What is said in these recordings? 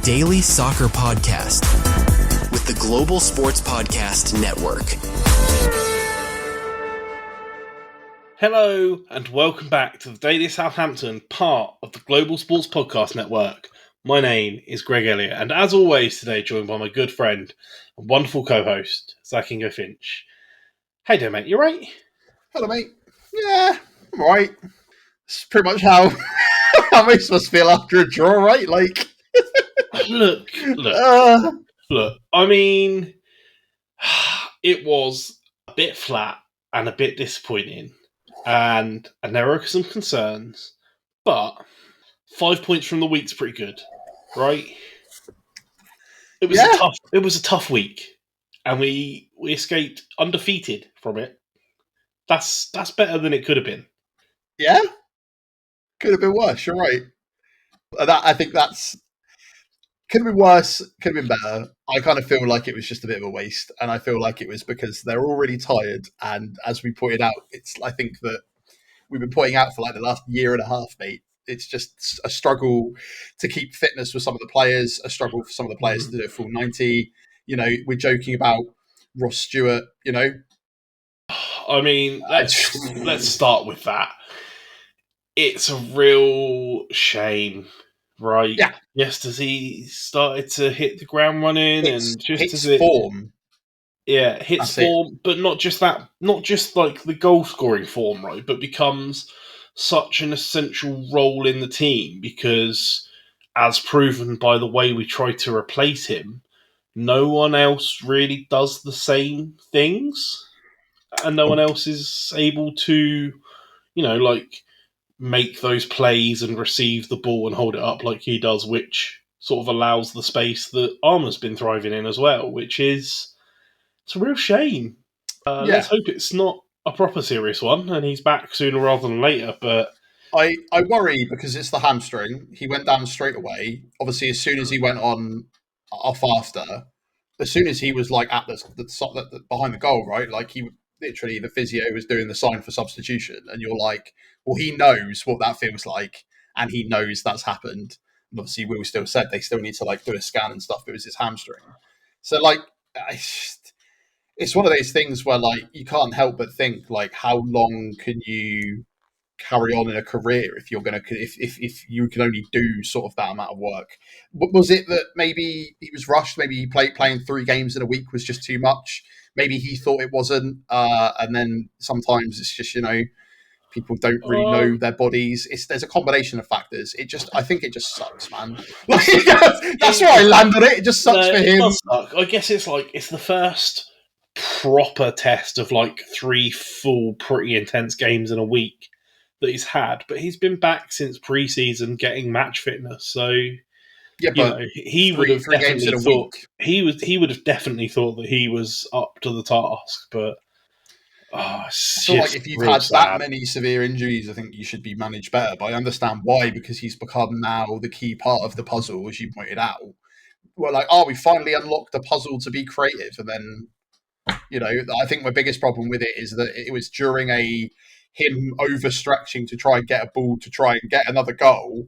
daily soccer podcast with the Global Sports Podcast Network. Hello and welcome back to the Daily Southampton, part of the Global Sports Podcast Network. My name is Greg Elliott, and as always today joined by my good friend and wonderful co-host, Zach Ingo Finch. Hey there, mate, you right? Hello, mate. Yeah, I'm alright. It's pretty much how most of us feel after a draw, right? Like, Look. I mean, it was a bit flat and a bit disappointing, and there are some concerns, but 5 points from the week's pretty good, right? It was a tough week, and we escaped undefeated from it. That's better than it could have been. Yeah, could have been worse. You're right. I think that's could have been worse. Could have been better. I kind of feel like it was just a bit of a waste, and I feel like it was because they're already tired. And as we pointed out, I think that we've been pointing out for like the last year and a half, mate. It's just a struggle to keep fitness with some of the players, a struggle for some of the players to do a full 90. You know, we're joking about Ross Stewart, you know. I mean, let's start with that. It's a real shame, right? Yeah. Just as he started to hit the ground running and just hits as it form. Yeah, hits form, but not just that, not just like the goal scoring form, right? But becomes such an essential role in the team because, as proven by the way we try to replace him, no one else really does the same things, and no one else is able to, like make those plays and receive the ball and hold it up like he does, which sort of allows the space that Armour's been thriving in as well, which is. It's a real shame. Let's hope it's not a proper serious one and he's back sooner rather than later. But I worry because it's the hamstring. He went down straight away. Obviously, as soon as he went off after, as soon as he was like at the behind the goal, right? Like he literally the physio was doing the sign for substitution, and you're like, well, he knows what that feels like, and he knows that's happened. And obviously, Will still said they still need to like do a scan and stuff. It was his hamstring, so like. It's one of those things where like you can't help but think like how long can you carry on in a career if you're gonna if you can only do sort of that amount of work. Was it that maybe he was rushed, maybe he playing 3 games in a week was just too much, maybe he thought it wasn't, and then sometimes it's just people don't really know their bodies. There's a combination of factors. I think it just sucks, man. Like, that's where I land on it. It just sucks for him. I guess it's the first proper test of like 3 full pretty intense games in a week that he's had, but he's been back since pre-season getting match fitness, so he would have definitely thought he would have definitely thought that he was up to the task. But I feel like if you've had that many severe injuries, I think you should be managed better. But I understand why, because he's become now the key part of the puzzle, as you pointed out. We're like, we finally unlocked the puzzle to be creative, and then I think my biggest problem with it is that it was during him overstretching to try and get a ball to try and get another goal,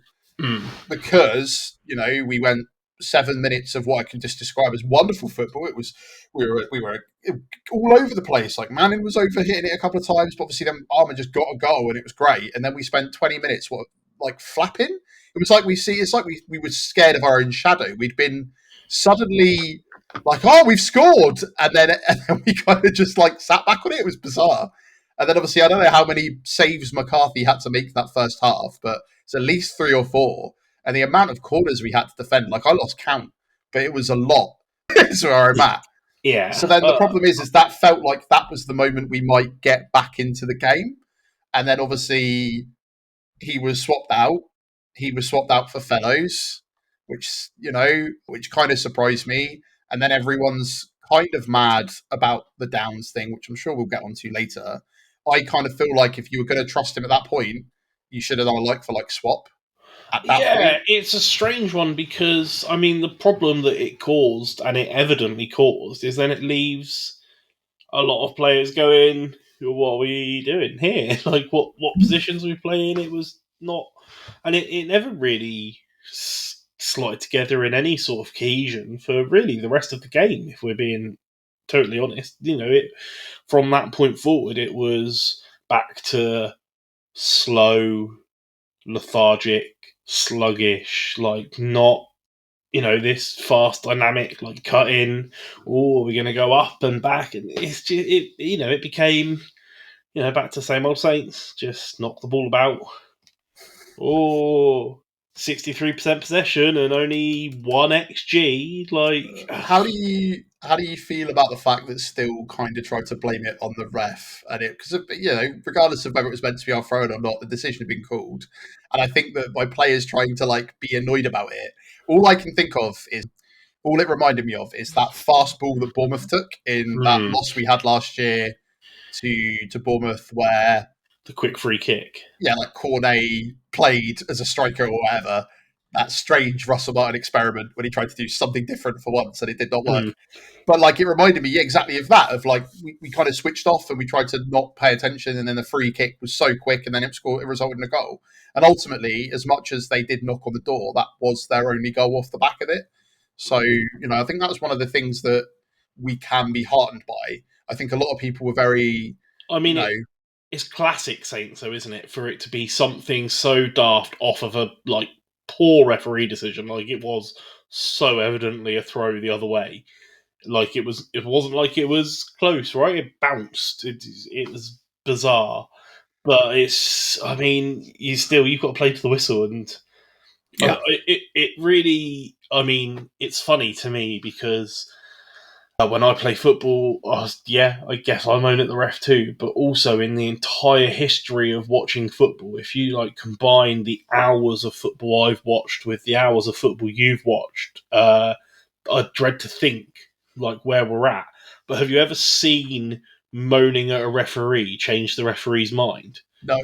because we went 7 minutes of what I can just describe as wonderful football. It was we were all over the place. Like Manning was overhitting it a couple of times, but obviously then Armour just got a goal and it was great. And then we spent 20 minutes flapping. It was like we were scared of our own shadow. We'd been suddenly like, we've scored, and then we kind of just like sat back on it. It was bizarre. And then obviously I don't know how many saves McCarthy had to make that first half, but it's at least 3 or 4. And the amount of corners we had to defend, like I lost count, but it was a lot. That's where I'm at. Yeah. So then the problem is that felt like that was the moment we might get back into the game. And then obviously he was swapped out. He was swapped out for Fellows, which kind of surprised me. And then everyone's kind of mad about the Downs thing, which I'm sure we'll get onto later. I kind of feel like if you were going to trust him at that point, you should have done a like-for-like swap at that point. It's a strange one because, I mean, the problem that it caused, and it evidently caused, is then it leaves a lot of players going, what are we doing here? Like, what positions are we playing? It was not... And it never really slotted together in any sort of cohesion for really the rest of the game, if we're being totally honest. From that point forward, it was back to slow, lethargic, sluggish, not this fast, dynamic, cut in. Oh, we're going to go up and back, and it's just, it became back to same old Saints. Just knock the ball about. 63% possession and only 1 XG. How do you feel about the fact that still kind of tried to blame it on the ref and because regardless of whether it was meant to be thrown or not, the decision had been called, and I think that by players trying to be annoyed about it, all it reminded me of is that fast ball that Bournemouth took in that loss we had last year to Bournemouth, where the quick free kick. Yeah, Cornet played as a striker or whatever. That strange Russell Martin experiment when he tried to do something different for once and it did not work. But it reminded me exactly of that, of we kind of switched off and we tried to not pay attention, and then the free kick was so quick and then it resulted in a goal. And ultimately, as much as they did knock on the door, that was their only goal off the back of it. So, I think that's one of the things that we can be heartened by. I think a lot of people were very... It's classic Saints, though, isn't it? For it to be something so daft off of a poor referee decision, it was so evidently a throw the other way. It wasn't like it was close, right? It bounced. It was bizarre, but you've got to play to the whistle, and it really. It's funny to me because. When I play football, I guess I moan at the ref too, but also in the entire history of watching football, if you combine the hours of football I've watched with the hours of football you've watched, I dread to think where we're at. But have you ever seen moaning at a referee change the referee's mind? No.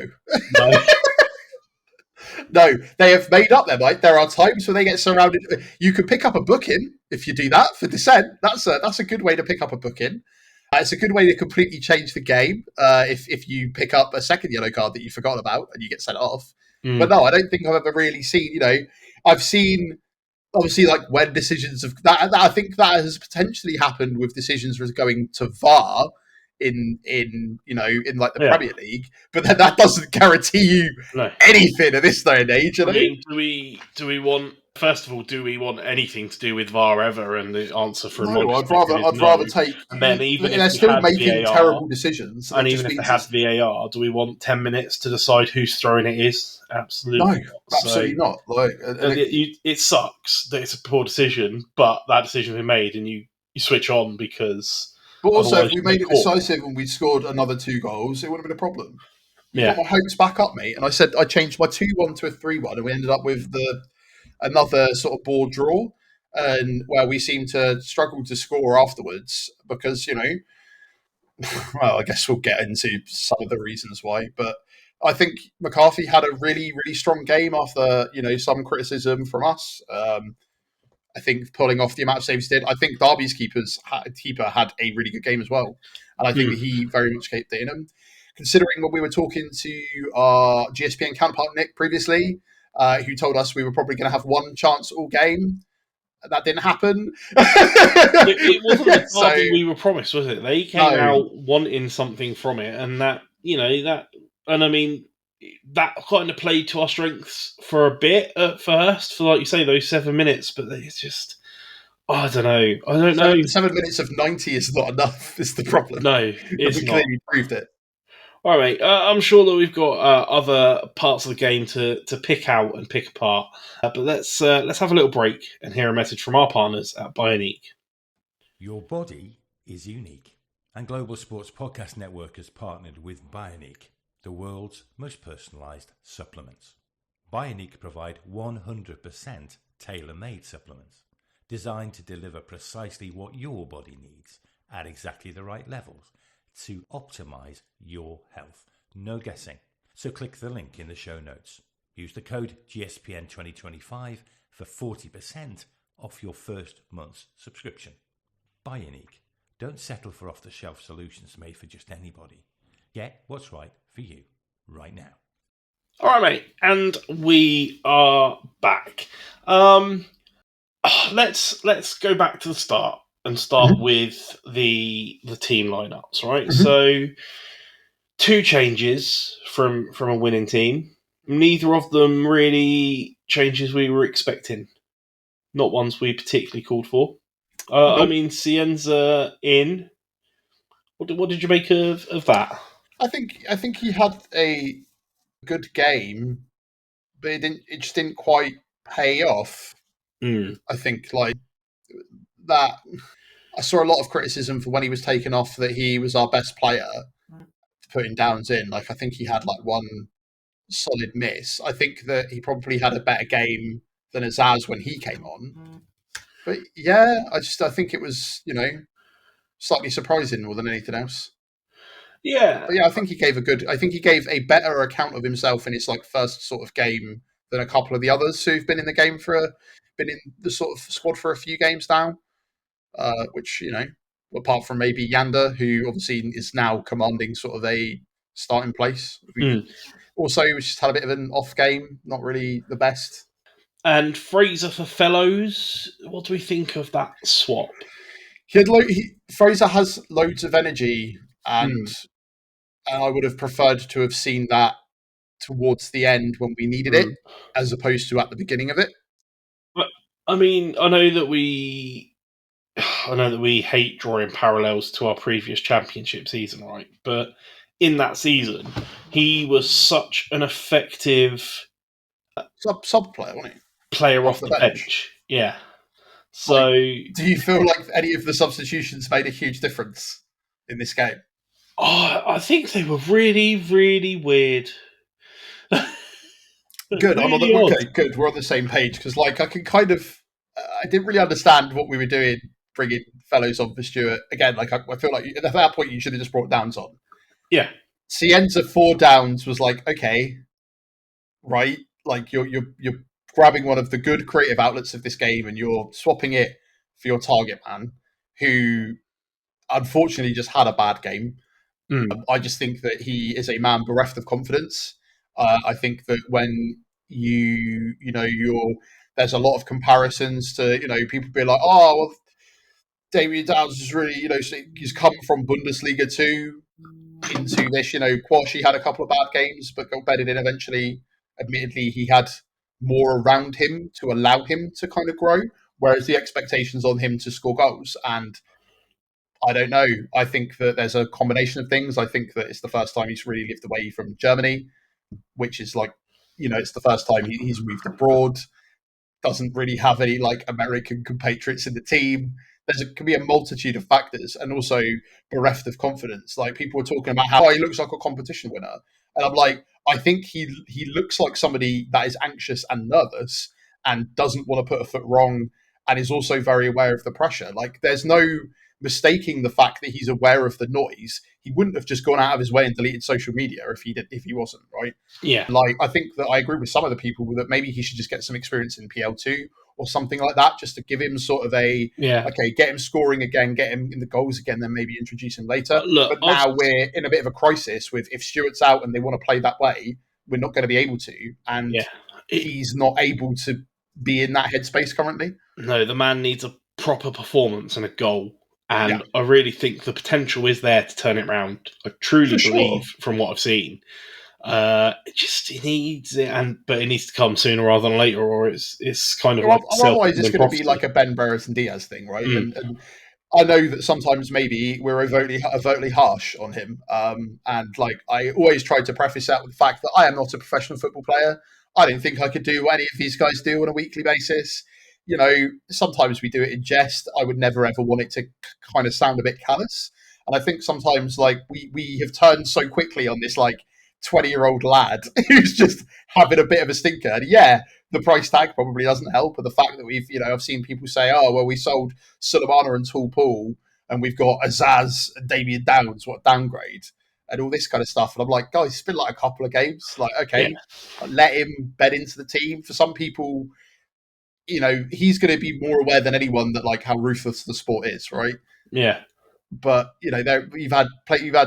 No, they have made up their mind. There are times when they get surrounded. You could pick up a booking if you do that for dissent. That's a good way to pick up a booking. It's a good way to completely change the game if you pick up a second yellow card that you forgot about and you get sent off. But no, I don't think I've ever really seen. I've seen obviously when decisions of that. I think that has potentially happened with decisions going to VAR in the Premier League, but then that doesn't guarantee you anything at this day and age. Do we want? First of all, do we want anything to do with VAR ever? And the answer from no, I'd rather take. And then even if they're still making VAR, terrible decisions, and even if they had VAR, do we want 10 minutes to decide whose throwing it is? Absolutely no, absolutely not. It sucks that it's a poor decision, but that decision's been made, and you switch on because. But also, if we made it decisive and we scored another 2 goals, it would have been a problem. You got my hopes back up, mate. And I said I changed my 2-1 to a 3-1, and we ended up with another sort of board draw, and where we seemed to struggle to score afterwards because well, I guess we'll get into some of the reasons why. But I think McCarthy had a really, really strong game after some criticism from us. I think pulling off the amount of saves he did. I think Derby's keeper had a really good game as well. And I think that he very much kept it in him. Considering when we were talking to our GSPN counterpart, Nick, previously, who told us we were probably going to have one chance all game. That didn't happen. It wasn't the Derby we were promised, was it? They came out wanting something from it. And that kind of played to our strengths for a bit at first, for like you say, those 7 minutes. But it's just, I don't know. I don't know. 7 minutes of 90 is not enough. Is the problem? No, it's not. Clearly proved it. All right, I'm sure that we've got other parts of the game to pick out and pick apart. But let's have a little break and hear a message from our partners at Bionique. Your body is unique, and Global Sports Podcast Network has partnered with Bionique, the world's most personalised supplements. Bionique provide 100% tailor-made supplements designed to deliver precisely what your body needs at exactly the right levels to optimise your health. No guessing. So click the link in the show notes. Use the code GSPN2025 for 40% off your first month's subscription. Bionique. Don't settle for off-the-shelf solutions made for just anybody. Get what's right for you right now. All right, mate, and we are back. Let's go back to the start and start with the team lineups, right? Mhm. So 2 changes from a winning team. Neither of them really changes we were expecting. Not ones we particularly called for. I Nope. mean, Cienza in. What did you make of that? I think he had a good game, but it just didn't quite pay off. I think like that. I saw a lot of criticism for when he was taken off that he was our best player, putting Downs in. Like I think he had like one solid miss. I think that he probably had a better game than Azaz when he came on. But yeah, I think it was slightly surprising more than anything else. Yeah. But yeah, I think he gave a better account of himself in his like first sort of game than a couple of the others who've been in the game been in the sort of squad for a few games now. Which apart from maybe Yanda, who obviously is now commanding sort of a starting place. Also, we just had a bit of an off game, not really the best. And Fraser for Fellows. What do we think of that swap? Fraser has loads of energy, and I would have preferred to have seen that towards the end when we needed it, as opposed to at the beginning of it. But I mean, I know that we hate drawing parallels to our previous championship season, right? But in that season, he was such an effective Sub player, wasn't he? player off the bench. Yeah. So, do you feel like any of the substitutions made a huge difference in this game? I think they were really, really weird. Good. Really Okay, good. We're on the same page because, like, I didn't really understand what we were doing bringing Fellows on for Stewart again. Like, I feel like at that point you should have just brought Downs on. Yeah. Cienza 4 Downs was like, okay, right. Like you're grabbing one of the good creative outlets of this game and you're swapping it for your target man, who unfortunately just had a bad game. I just think that he is a man bereft of confidence. I think that when there's a lot of comparisons to people being like, oh well, Damien Downs is really he's come from Bundesliga 2 into this. Quashi had a couple of bad games, but got bedded in eventually. Admittedly, he had more around him to allow him to kind of grow, whereas the expectations on him to score goals. And I don't know. I think that there's a combination of things. I think that it's the first time he's really lived away from Germany, which is like, it's the first time he's moved abroad. Doesn't really have any like American compatriots in the team. Can be a multitude of factors, and also bereft of confidence. Like people were talking about how he looks like a competition winner, and I'm like, I think he looks like somebody that is anxious and nervous and doesn't want to put a foot wrong, and is also very aware of the pressure. Like there's no mistaking the fact that he's aware of the noise. He wouldn't have just gone out of his way and deleted social media if he wasn't, right? Yeah. Like I think that I agree with some of the people that maybe he should just get some experience in PL2 or something like that, just to give him sort of get him scoring again, get him in the goals again, then maybe introduce him later. But now we're in a bit of a crisis with if Stewart's out and they want to play that way, we're not going to be able to. And he's not able to be in that headspace currently. No, the man needs a proper performance and a goal. And I really think the potential is there to turn it around. I truly believe from what I've seen. It needs it, but it needs to come sooner rather than later, or it's kind of otherwise it's going to be like a Ben Burris and Diaz thing, right? And I know that sometimes maybe we're overtly harsh on him, and like I always try to preface that with the fact that I am not a professional football player. I don't think I could do what any of these guys do on a weekly basis. Sometimes we do it in jest. I would never ever want it to kind of sound a bit callous. And I think sometimes like we have turned so quickly on this like 20-year-old lad who's just having a bit of a stinker. And yeah, the price tag probably doesn't help. But the fact that I've seen people say, oh, well, we sold Sulemana and Tall Pool and we've got Azaz and Damien Downs, what downgrade? And all this kind of stuff. And I'm like, guys, it's been like a couple of games. Like, okay, let him bed into the team. For some people, he's going to be more aware than anyone that like how ruthless the sport is, right? Yeah. But you've had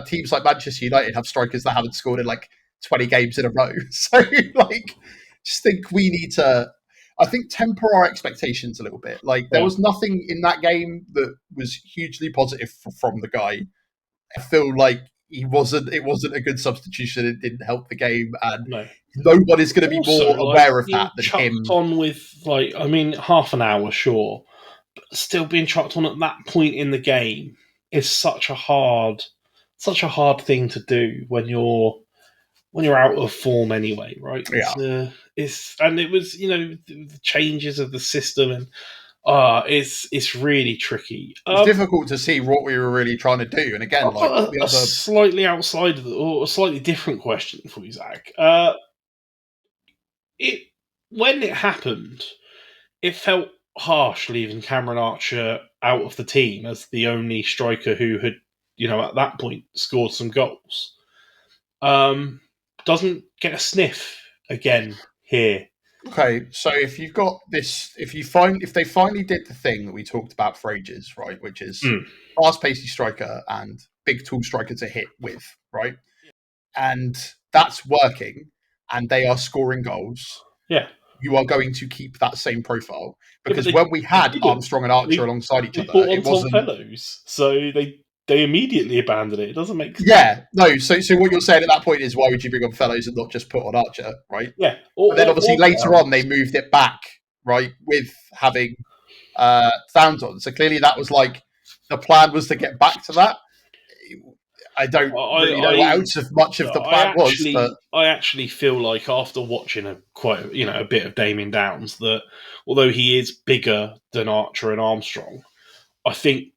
teams like Manchester United have strikers that haven't scored in like 20 games in a row. So like, just think we need to. I think temper our expectations a little bit. Like there was nothing in that game that was hugely positive from the guy. I feel like it wasn't a good substitution. It didn't help the game, and nobody's going to be more aware of that than him. On with half an hour, sure, but still being chucked on at that point in the game is such a hard thing to do when you're out of form anyway, right? Yeah. And it was the changes of the system, and it's really tricky. It's difficult to see what we were really trying to do. And again, like the other slightly outside of or a slightly different question for you, Zach. When it happened, it felt harsh leaving Cameron Archer out of the team as the only striker who had, at that point scored some goals. Doesn't get a sniff again here. Okay, so if you've got this, if they finally did the thing that we talked about for ages, right, which is fast pacey striker and big tall striker to hit with, right, and that's working, and they are scoring goals. Yeah, you are going to keep that same profile because when we had Armstrong and Archer alongside each other, it wasn't Fellows, so they immediately abandoned it. It doesn't make sense. Yeah, no. So what you're saying at that point is, why would you bring on Fellows and not just put on Archer, right? Yeah. But then obviously later on they moved it back, right, with having Sounds on. So clearly that was like the plan was to get back to that. I don't really know what else of much of the plan was. But I actually feel like after watching a bit of Damien Downs, that although he is bigger than Archer and Armstrong, I think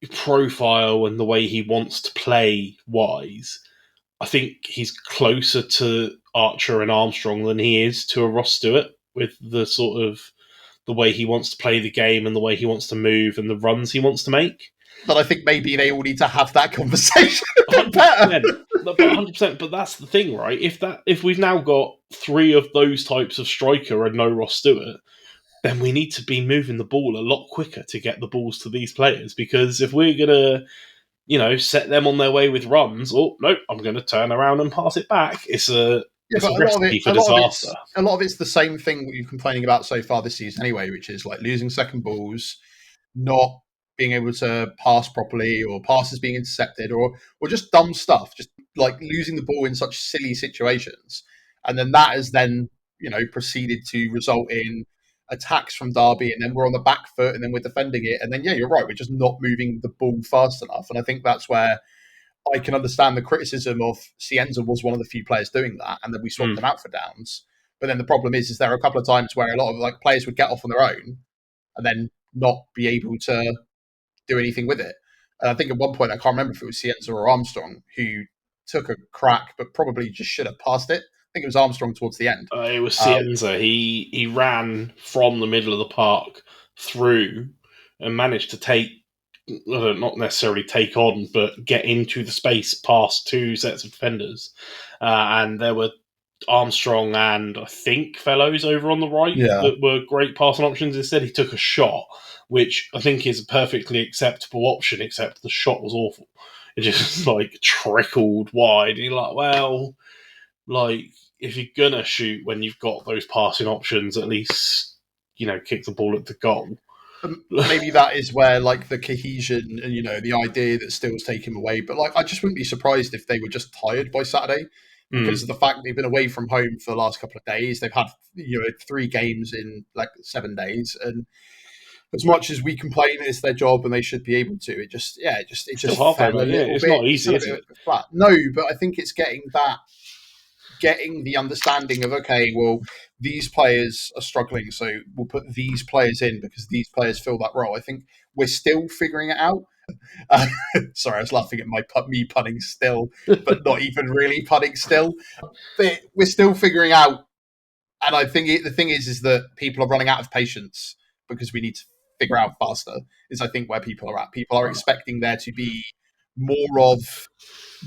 profile and the way he wants to play wise, I think he's closer to Archer and Armstrong than he is to a Ross Stewart, with the sort of the way he wants to play the game and the way he wants to move and the runs he wants to make. But I think maybe they all need to have that conversation a bit better. 100%. But that's the thing, right? If we've now got three of those types of striker and no Ross Stewart, then we need to be moving the ball a lot quicker to get the balls to these players. Because if we're going to, set them on their way with runs, I'm going to turn around and pass it back. It's a recipe for disaster. A lot of it's the same thing that you're complaining about so far this season anyway, which is like losing second balls, not being able to pass properly, or passes being intercepted, or just dumb stuff, just like losing the ball in such silly situations. And then that has then, proceeded to result in attacks from Derby, and then we're on the back foot, and then we're defending it. And then, yeah, you're right, we're just not moving the ball fast enough. And I think that's where I can understand the criticism of Cienza was one of the few players doing that, and then we swapped them out for Downs. But then the problem is there are a couple of times where a lot of players would get off on their own and then not be able to do anything with it. And I think at one point, I can't remember if it was Cienza or Armstrong who took a crack, but probably just should have passed it. I think it was Armstrong towards the end. It was Cienza. He ran from the middle of the park through and managed to take, not necessarily take on, but get into the space past two sets of defenders. And there were Armstrong and I think Fellows over on the right that were great passing options. Instead, he took a shot, which I think is a perfectly acceptable option, except the shot was awful. It just trickled wide. And you're if you're gonna shoot when you've got those passing options, at least kick the ball at the goal. Maybe that is where the cohesion and the idea that Steele's taken away. But I just wouldn't be surprised if they were just tired by Saturday because of the fact they've been away from home for the last couple of days. They've had 3 games in 7 days, and as much as we complain it's their job and they should be able to, it just fell a little bit. It's not easy, is it? Flat. No, but I think it's getting the understanding of, okay, well, these players are struggling, so we'll put these players in because these players fill that role. I think we're still figuring it out. Sorry, I was laughing at me punning still, but not even really punning still. But we're still figuring out, and I think the thing is that people are running out of patience because we need to figure out faster, is I think where people are at. People are expecting there to be more of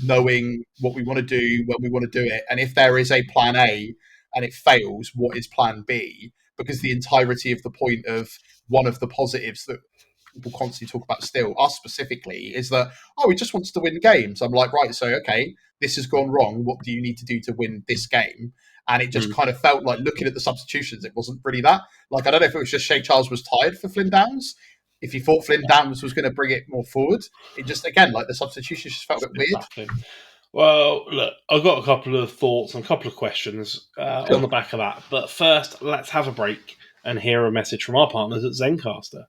knowing what we want to do when we want to do it, and if there is a plan A and it fails, what is plan B? Because the entirety of the point of one of the positives that people constantly talk about still, us specifically, is that he just wants to win games. I'm like, right, so okay, this has gone wrong, what do you need to do to win this game? And it just kind of felt like, looking at the substitutions, it wasn't really that. Like, I don't know if it was just Shay Charles was tired for Flynn Downs, if he thought Flynn Downs was going to bring it more forward. It just, again, like, the substitutions just felt a bit weird. Baffling. Well, look, I've got a couple of thoughts and a couple of questions on the back of that. But first, let's have a break and hear a message from our partners at Zencaster.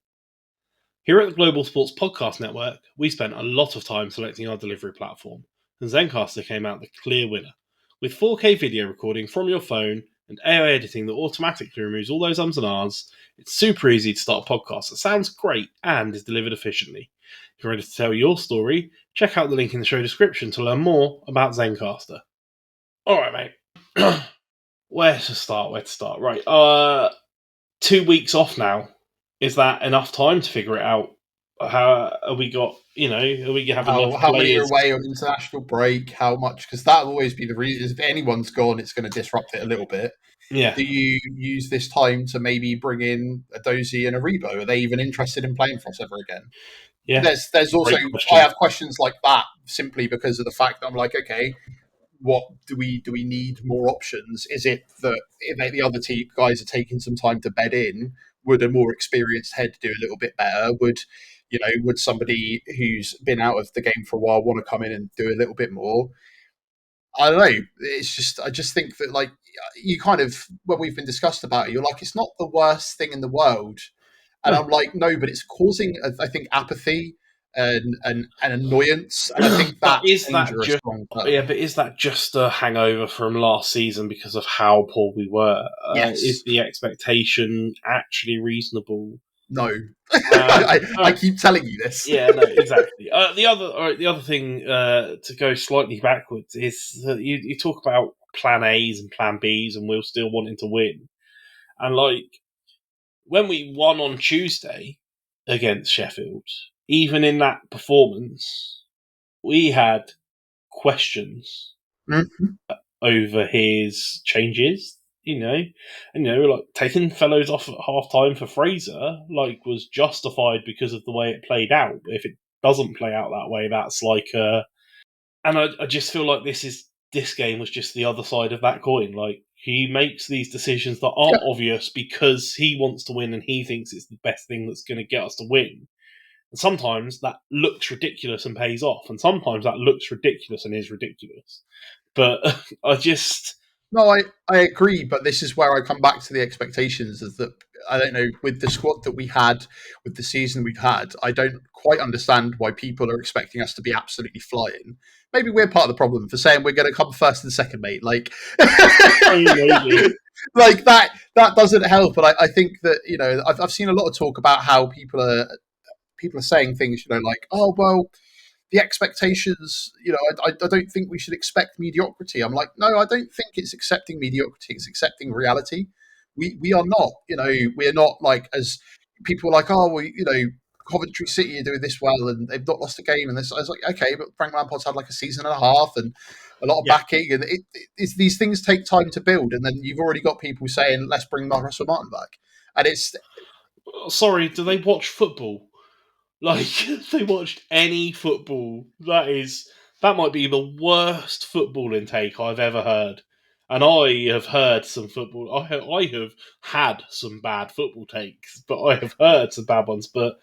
Here at the Global Sports Podcast Network, we spent a lot of time selecting our delivery platform, and Zencaster came out the clear winner. With 4K video recording from your phone and AI editing that automatically removes all those ums and ahs, it's super easy to start a podcast that sounds great and is delivered efficiently. If you're ready to tell your story, check out the link in the show description to learn more about Zencaster. Alright, mate. Where to start? Right. 2 weeks off now. Is that enough time to figure it out? How are we got, are we having enough how many are players? away on international break? How much? Because that'll always be the reason. If anyone's gone, it's going to disrupt it a little bit. Yeah. Do you use this time to maybe bring in a Dozy and a Rebo? Are they even interested in playing for us ever again? Yeah. There's also, I have questions like that simply because of the fact that I'm like, okay, what do we need more options? Is it that if the other guys are taking some time to bed in, would a more experienced head do a little bit better? Would somebody who's been out of the game for a while want to come in and do a little bit more? I don't know. I just think that, like, you kind of, when we've been discussed about it, you're like, it's not the worst thing in the world. And I'm like, no, but it's causing, I think, apathy and annoyance. And I think that's dangerous long term. Yeah, but is that just a hangover from last season because of how poor we were? Yes. Is the expectation actually reasonable? No. I keep telling you this. Yeah, no, exactly. The other thing to go slightly backwards is that you talk about plan A's and plan B's and we're still wanting to win. And, like, when we won on Tuesday against Sheffield, even in that performance, we had questions over his changes, like taking fellows off at half time for Fraser, like, was justified because of the way it played out. But if it doesn't play out that way, that's like and I just feel like this game was just the other side of that coin. Like, he makes these decisions that aren't obvious because he wants to win and he thinks it's the best thing that's going to get us to win. And sometimes that looks ridiculous and pays off, and sometimes that looks ridiculous and is ridiculous. But No, I agree, but this is where I come back to the expectations. Is that, I don't know, with the squad that we had, with the season we've had, I don't quite understand why people are expecting us to be absolutely flying. Maybe we're part of the problem for saying we're going to come first and second, mate. Like, like that doesn't help. But I think that, I've seen a lot of talk about how people are saying things, like, oh, well, the expectations, I don't think we should expect mediocrity. I'm like, no, I don't think it's accepting mediocrity. It's accepting reality. We are not, we are not, like, as people are like, oh, well, Coventry City are doing this well and they've not lost a game. And this, I was like, okay, but Frank Lampard's had like a season and a half and a lot of backing. And these things take time to build. And then you've already got people saying, let's bring Russell Martin back. And it's... Sorry, do they watch football? Like, they watched any football. That might be the worst footballing take I've ever heard. And I have heard some football. I have had some bad football takes, but I have heard some bad ones. But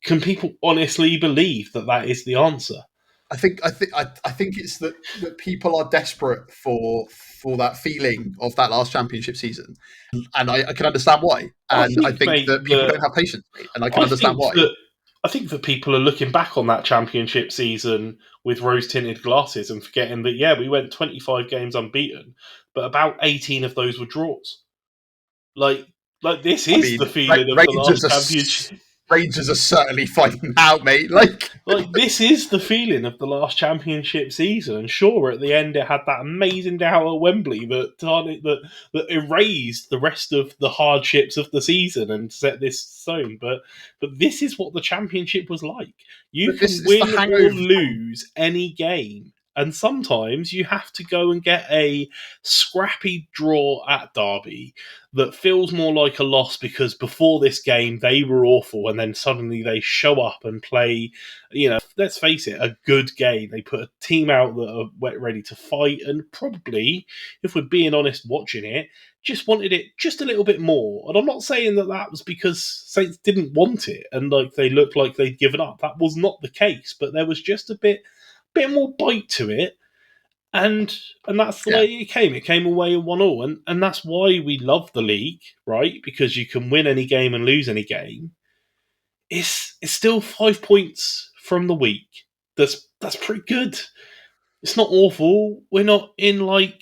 can people honestly believe that is the answer? I think it's that people are desperate for that feeling of that last championship season, and I can understand why. And I think that people don't have patience, mate, and I can understand why. I think that people are looking back on that championship season with rose-tinted glasses and forgetting that, we went 25 games unbeaten, but about 18 of those were draws. Like this is the feeling of the last championship. Rangers are certainly fighting out, mate. Like this is the feeling of the last championship season. And sure, at the end it had that amazing day out at Wembley that erased the rest of the hardships of the season and set this stone. But this is what the championship was like. You can win or lose any game, And sometimes you have to go and get a scrappy draw at Derby that feels more like a loss because before this game they were awful, and then suddenly they show up and play, let's face it, a good game. They put a team out that are ready to fight, and probably, if we're being honest watching it, just wanted it just a little bit more. And I'm not saying that was because Saints didn't want it and like they looked like they'd given up. That was not the case, but there was just a bit more bite to it. And that's the way it came. It came away 1-1, and that's why we love the league, right? Because you can win any game and lose any game. It's still 5 points from the week. That's pretty good. It's not awful. We're not in we're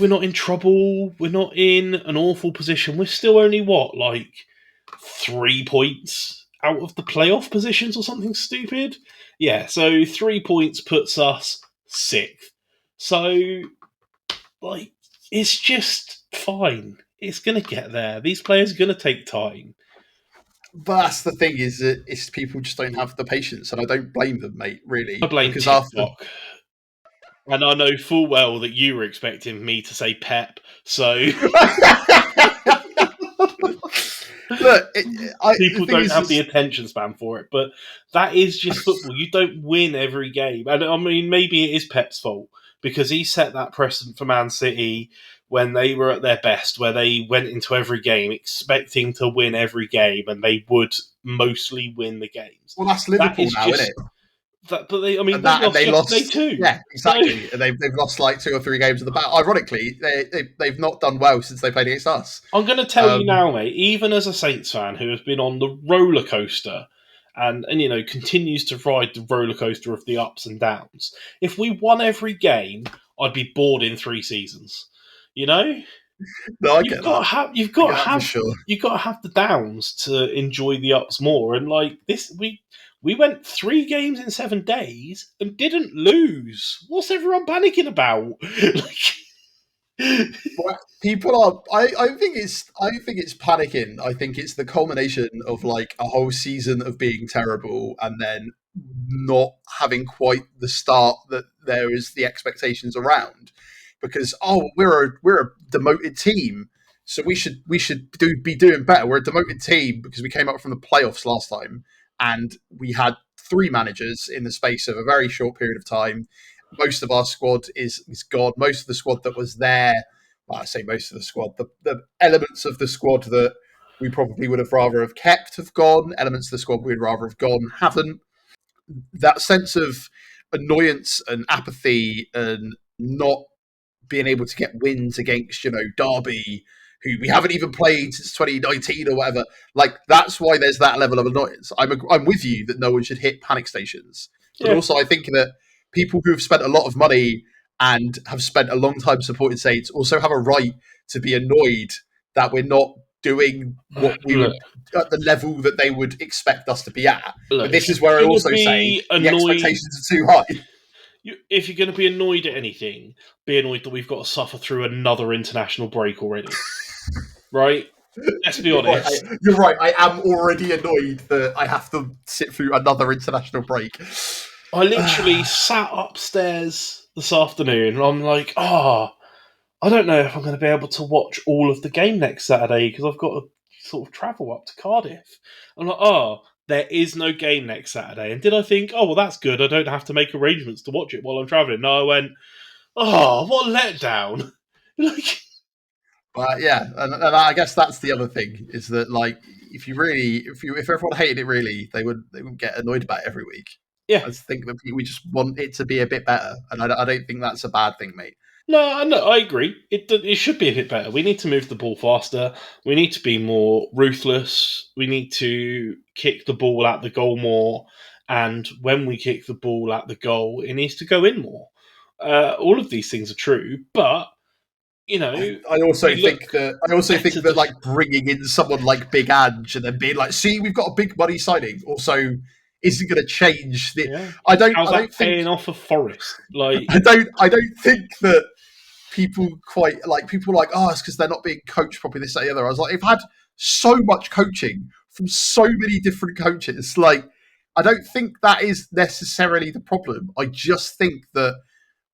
not in trouble. We're not in an awful position. We're still only 3 points out of the playoff positions or something stupid. Yeah, so 3 points puts us 6th. So, it's just fine. It's going to get there. These players are going to take time. But that's the thing, is that people just don't have the patience, and I don't blame them, mate, really. I blame TikTok. And I know full well that you were expecting me to say Pep, so... Look, people don't have the attention span for it, but that is just football. You don't win every game. And I mean, maybe it is Pep's fault, because he set that precedent for Man City when they were at their best, where they went into every game expecting to win every game, and they would mostly win the games. Well, that's Liverpool now, isn't it? They lost yesterday too. Yeah, exactly. And they've lost 2 or 3 games of the battle. Ironically, they've not done well since they played against us. I'm going to tell you now, mate, even as a Saints fan who has been on the roller coaster and continues to ride the roller coaster of the ups and downs, if we won every game, I'd be bored in 3 seasons. No, I get that. You've got to have the downs to enjoy the ups more. And this, we went 3 games in 7 days and didn't lose. What's everyone panicking about? People are. I think it's panicking. I think it's the culmination of a whole season of being terrible and then not having quite the start that there is the expectations around. Because we're a demoted team, so we should be doing better. We're a demoted team because we came up from the playoffs last time, and we had 3 managers in the space of a very short period of time. Most of our squad is gone. Most of the squad that was there, well, I say most of the squad, the elements of the squad that we probably would have rather have kept have gone. Elements of the squad we'd rather have gone haven't. That sense of annoyance and apathy and not being able to get wins against, Derby, who we haven't even played since 2019 or whatever. That's why there's that level of annoyance. I'm with you that no one should hit panic stations. But also I think that people who have spent a lot of money and have spent a long time supporting Saints also have a right to be annoyed that we're not doing what we would at the level that they would expect us to be at. But this is where I also say the expectations are too high. If you're going to be annoyed at anything, be annoyed that we've got to suffer through another international break already. Right? Let's be honest. You're right. I am already annoyed that I have to sit through another international break. I literally sat upstairs this afternoon and I'm like, I don't know if I'm going to be able to watch all of the game next Saturday because I've got to sort of travel up to Cardiff. I'm like, there is no game next Saturday. And did I think, well, that's good. I don't have to make arrangements to watch it while I'm travelling. No, I went, what a letdown. Yeah, and I guess that's the other thing, is that if everyone hated it really, they wouldn't get annoyed about it every week. Yeah. I think that we just want it to be a bit better. And I don't think that's a bad thing, mate. No, I agree. It should be a bit better. We need to move the ball faster. We need to be more ruthless. We need to kick the ball at the goal more. And when we kick the ball at the goal, it needs to go in more. All of these things are true, but I also think that bringing in someone like Big Ange and then being see, we've got a big money signing, also isn't going to change. I don't think paying off a Forest. I don't think that people quite people it's because they're not being coached properly. This, that, the other. I was they've had so much coaching from so many different coaches. I don't think that is necessarily the problem. I just think that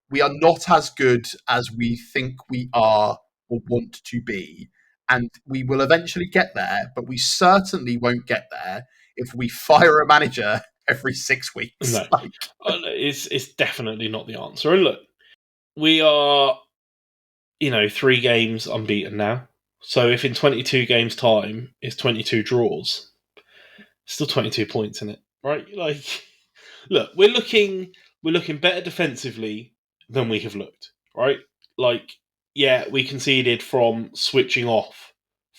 we are not as good as we think we are or want to be. And we will eventually get there, but we certainly won't get there if we fire a manager every 6 weeks. No, it's definitely not the answer. And look, we are, 3 games unbeaten now. So if in 22 games' time it's 22 draws, still 22 points, isn't it? Right? Like, look, we're looking better defensively than we have looked. Right? Like, yeah, we conceded from switching off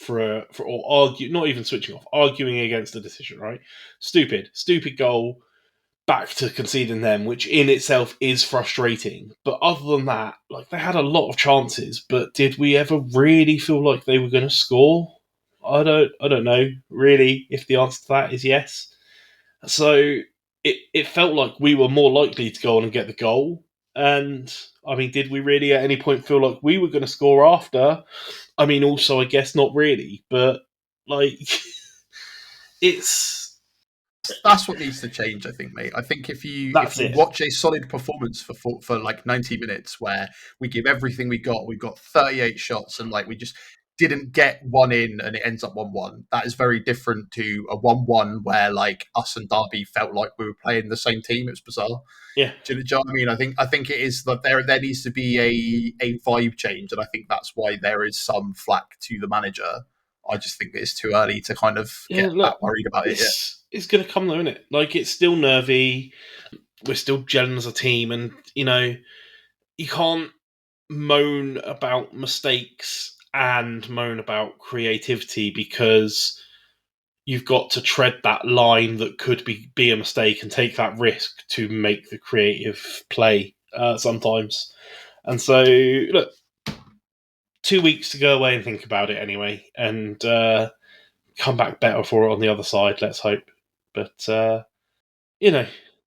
not even switching off, arguing against the decision. Right? Stupid goal. Back to conceding them, which in itself is frustrating. But other than that, like, they had a lot of chances, but did we ever really feel like they were going to score? I don't know, really, if the answer to that is yes. So it felt like we were more likely to go on and get the goal. And, I mean, did we really at any point feel like we were going to score after? I mean, also, I guess not really. But, like, that's what needs to change, I think, mate. I think if you watch a solid performance for like 90 minutes where we give everything we've got 38 shots and like we just didn't get one in and it ends up 1-1. That is very different to a 1-1 where like us and Derby felt like we were playing the same team. It was bizarre. Yeah. Do you know what I mean? I think it is that there needs to be a vibe change, and I think that's why there is some flack to the manager. I just think it's too early to kind of get that worried about it yet. It's going to come though, isn't it? Like, it's still nervy. We're still gelling as a team, and you can't moan about mistakes and moan about creativity, because you've got to tread that line that could be a mistake and take that risk to make the creative play sometimes. And so, look, 2 weeks to go away and think about it anyway, and come back better for it on the other side, let's hope. But, it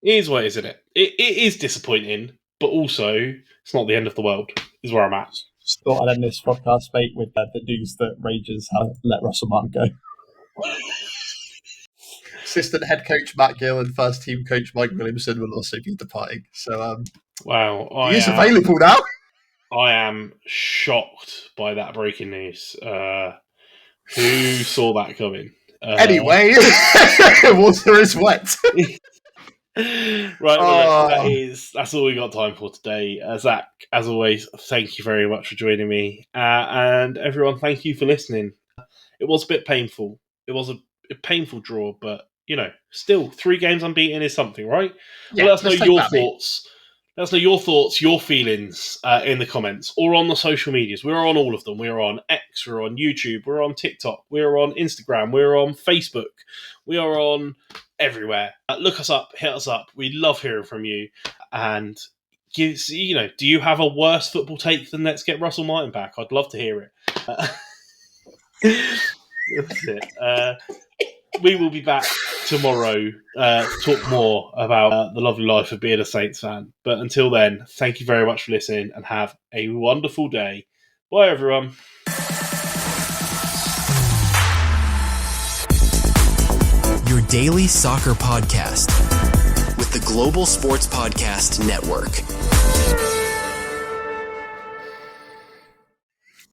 is what it is, isn't it? It is disappointing, but also it's not the end of the world, is where I'm at. Just thought I'd end this podcast, mate, with the news that Rangers have let Russell Martin go. Assistant head coach Matt Gill and first team coach Mike Williamson will also be departing. So, wow, he is available now. I am shocked by that breaking news. Who saw that coming? Anyway, water is wet. Right, that's all we got time for today. Zach, as always, thank you very much for joining me, and everyone, thank you for listening. It was a bit painful. It was a painful draw, but still 3 games unbeaten is something, right? Yeah, let us know your thoughts. Let us know your thoughts, your feelings in the comments or on the social medias. We're on all of them. We're on X, we're on YouTube, we're on TikTok, we're on Instagram, we're on Facebook. We are on everywhere. Look us up, hit us up. We love hearing from you. And, do you have a worse football take than let's get Russell Martin back? I'd love to hear it. That's it. We will be back tomorrow to talk more about the lovely life of being a Saints fan. But until then, thank you very much for listening and have a wonderful day. Bye, everyone. Your daily soccer podcast with the Global Sports Podcast Network.